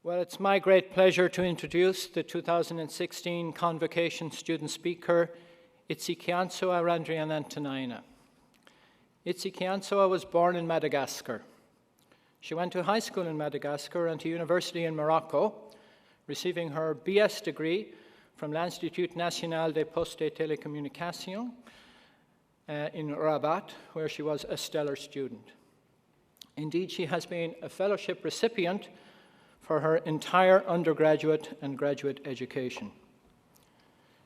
Well, it's my great pleasure to introduce the 2016 convocation student speaker, Itsikiantsoa Randrianantenaina. Itsikiantsoa was born in Madagascar. She went to high school in Madagascar and to university in Morocco, receiving her BS degree from l'Institut National des Postes et Télécommunications in Rabat, where she was a stellar student. Indeed, she has been a fellowship recipient for her entire undergraduate and graduate education.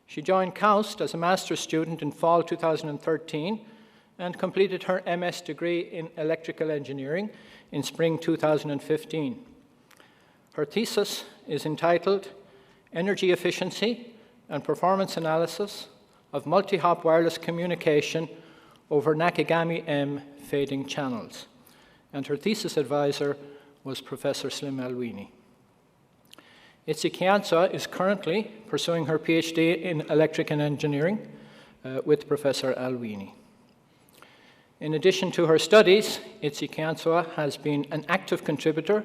She joined KAUST as a master's student in fall 2013 and completed her MS degree in electrical engineering in spring 2015. Her thesis is entitled Energy Efficiency and Performance Analysis of Multi-Hop Wireless Communication over Nakagami M Fading Channels, and her thesis advisor was Professor Slim Alwini. Itsikiantsoa is currently pursuing her PhD in electrical engineering with Professor Alwini. In addition to her studies, Itsikiantsoa has been an active contributor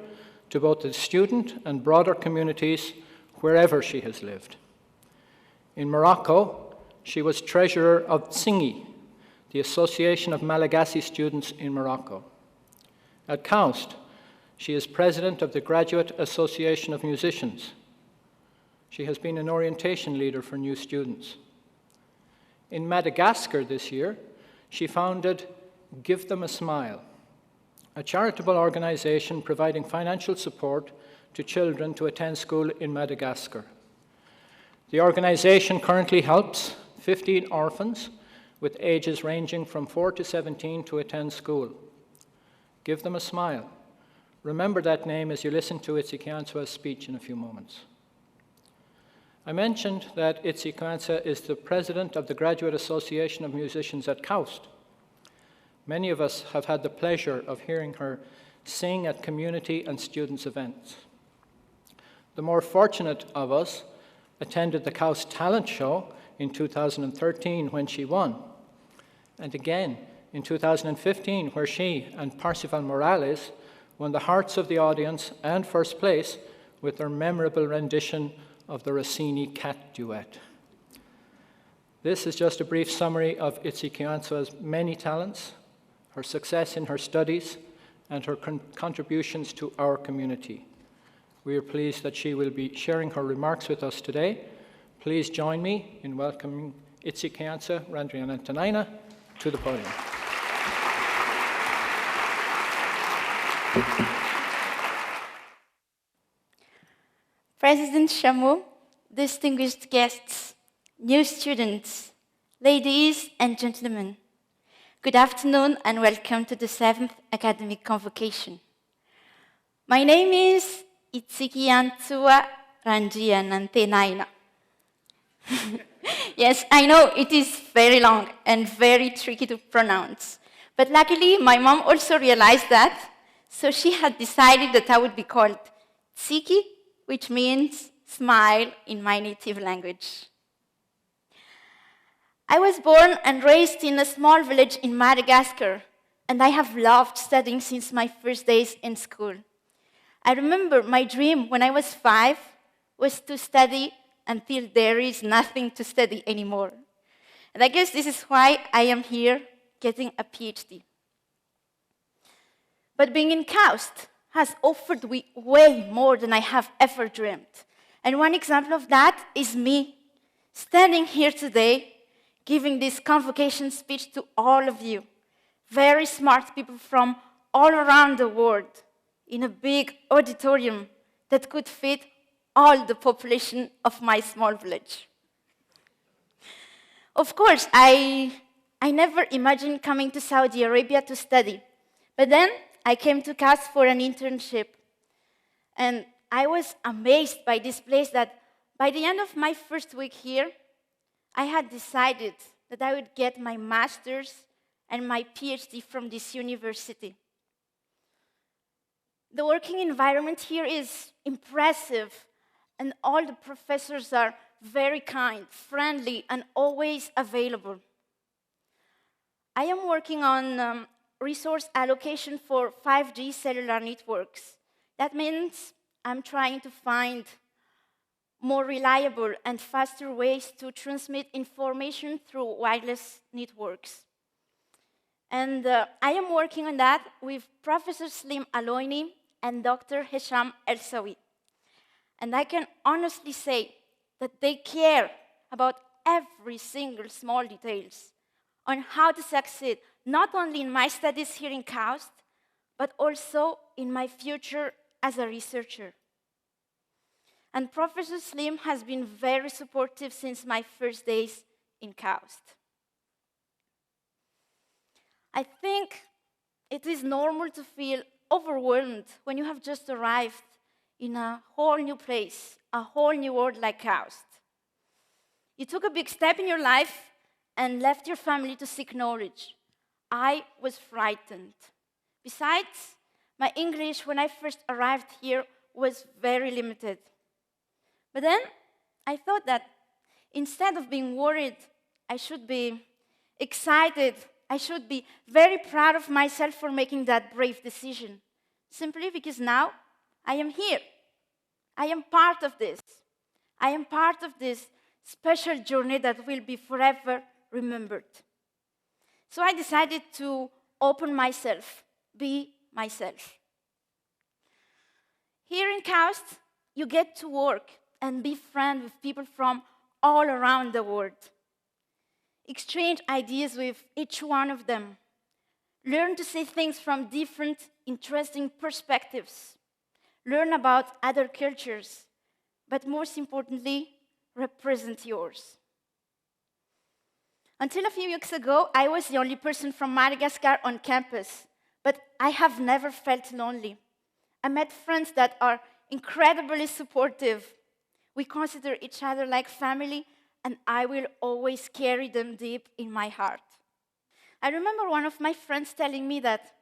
to both the student and broader communities wherever she has lived. In Morocco, she was treasurer of Tsingy, the Association of Malagasy Students in Morocco. At KAUST, she is president of the Graduate Association of Musicians. She has been an orientation leader for new students. In Madagascar this year, she founded Give Them a Smile, a charitable organization providing financial support to children to attend school in Madagascar. The organization currently helps 15 orphans with ages ranging from 4 to 17 to attend school. Give them a smile. Remember that name as you listen to Itsikiantsoa's speech in a few moments. I mentioned that Itsikiantsoa is the president of the Graduate Association of Musicians at KAUST. Many of us have had the pleasure of hearing her sing at community and students' events. The more fortunate of us attended the KAUST Talent Show in 2013 when she won, and again in 2015 where she and Parsifal Morales won the hearts of the audience and first place with their memorable rendition of the Rossini Cat Duet. This is just a brief summary of Itsikiantsoa's many talents, her success in her studies, and her contributions to our community. We are pleased that she will be sharing her remarks with us today. Please join me in welcoming Itsikiantsoa Randrianantenaina to the podium. President Chameau, distinguished guests, new students, ladies and gentlemen, good afternoon and welcome to the 7th Academic Convocation. My name is Itsikiantsoa Randrianantenaina. Yes, I know it is very long and very tricky to pronounce, but luckily my mom also realized that, so she had decided that I would be called Tsiki, which means smile in my native language. I was born and raised in a small village in Madagascar, and I have loved studying since my first days in school. I remember my dream when I was 5 was to study until there is nothing to study anymore. And I guess this is why I am here getting a PhD. But being in KAUST has offered me way more than I have ever dreamed. And one example of that is me, standing here today, giving this convocation speech to all of you, very smart people from all around the world, in a big auditorium that could fit all the population of my small village. Of course, I never imagined coming to Saudi Arabia to study, but then I came to KAUST for an internship, and I was amazed by this place that by the end of my first week here, I had decided that I would get my master's and my PhD from this university. The working environment here is impressive, and all the professors are very kind, friendly, and always available. I am working on resource allocation for 5G cellular networks. That means I'm trying to find more reliable and faster ways to transmit information through wireless networks. And I am working on that with Professor Slim Aloini and Dr. Hesham El-Sawi. And I can honestly say that they care about every single small details on how to succeed, not only in my studies here in KAUST, but also in my future as a researcher. And Professor Slim has been very supportive since my first days in KAUST. I think it is normal to feel overwhelmed when you have just arrived in a whole new place, a whole new world like KAUST. You took a big step in your life and left your family to seek knowledge. I was frightened. Besides, my English when I first arrived here was very limited. But then I thought that instead of being worried, I should be excited. I should be very proud of myself for making that brave decision, simply because now I am here. I am part of this. I am part of this special journey that will be forever remembered. So I decided to open myself, be myself. Here in KAUST, you get to work and be friends with people from all around the world. Exchange ideas with each one of them. Learn to see things from different, interesting perspectives. Learn about other cultures, but most importantly, represent yours. Until a few weeks ago, I was the only person from Madagascar on campus, but I have never felt lonely. I met friends that are incredibly supportive. We consider each other like family, and I will always carry them deep in my heart. I remember one of my friends telling me that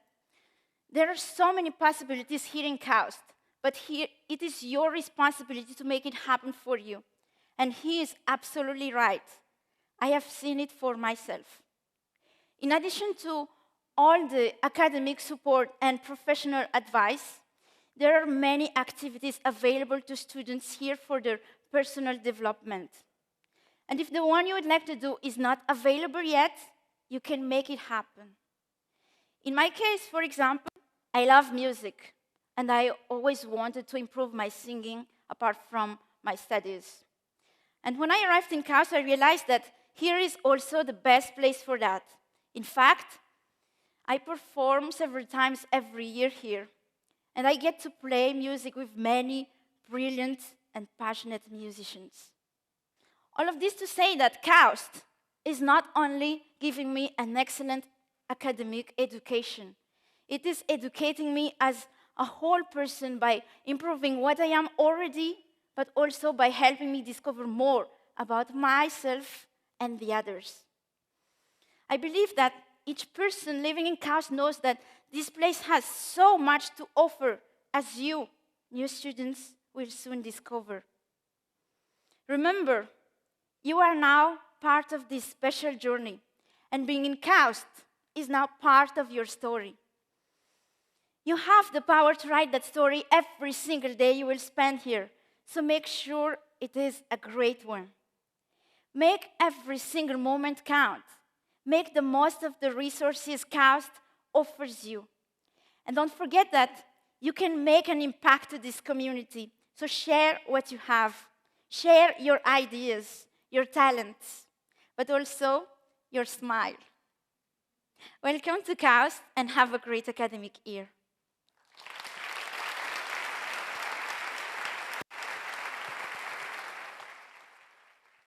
there are so many possibilities here in KAUST, but here it is your responsibility to make it happen for you. And he is absolutely right. I have seen it for myself. In addition to all the academic support and professional advice, there are many activities available to students here for their personal development. And if the one you would like to do is not available yet, you can make it happen. In my case, for example, I love music, and I always wanted to improve my singing apart from my studies. And when I arrived in KAUST, I realized that here is also the best place for that. In fact, I perform several times every year here, and I get to play music with many brilliant and passionate musicians. All of this to say that KAUST is not only giving me an excellent academic education, it is educating me as a whole person by improving what I am already, but also by helping me discover more about myself and the others. I believe that each person living in KAUST knows that this place has so much to offer, as you, new students, will soon discover. Remember, you are now part of this special journey, and being in KAUST is now part of your story. You have the power to write that story every single day you will spend here, so make sure it is a great one. Make every single moment count. Make the most of the resources KAUST offers you. And don't forget that you can make an impact to this community, so share what you have. Share your ideas, your talents, but also your smile. Welcome to KAUST and have a great academic year.